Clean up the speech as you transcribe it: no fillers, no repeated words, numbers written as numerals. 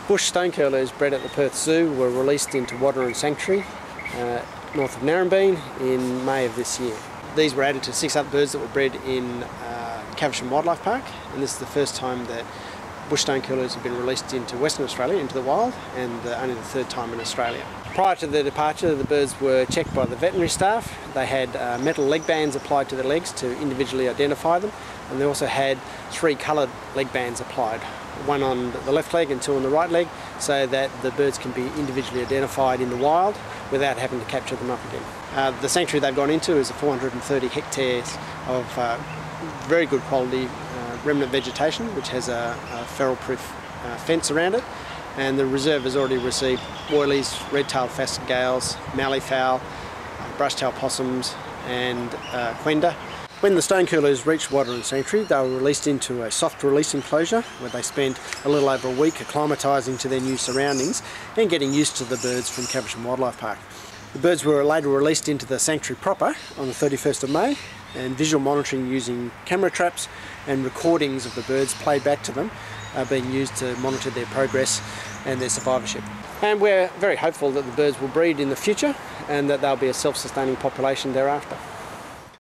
Bush stone-curlews bred at the Perth Zoo were released into Wadderin Sanctuary north of Narrabeen in May of this year. These were added to 6 other birds that were bred in Caversham Wildlife Park, and this is the first time that bush stone-curlews have been released into Western Australia, into the wild, and only the 3rd time in Australia. Prior to their departure, the birds were checked by the veterinary staff. They had metal leg bands applied to their legs to individually identify them, and they also had 3 coloured leg bands applied, 1 on the left leg and 2 on the right leg, so that the birds can be individually identified in the wild without having to capture them up again. The sanctuary they've gone into is 430 hectares of very good quality remnant vegetation, which has a feral-proof fence around it, and the reserve has already received woylies, red-tailed faceted gales, malleefowl, brush-tailed possums and quenda. When the stone-curlews reached Wadderin Sanctuary, they were released into a soft release enclosure where they spent a little over a week acclimatising to their new surroundings and getting used to the birds from Caversham Wildlife Park. The birds were later released into the sanctuary proper on the 31st of May, and visual monitoring using camera traps and recordings of the birds played back to them are being used to monitor their progress and their survivorship. And we're very hopeful that the birds will breed in the future and that they'll be a self-sustaining population thereafter.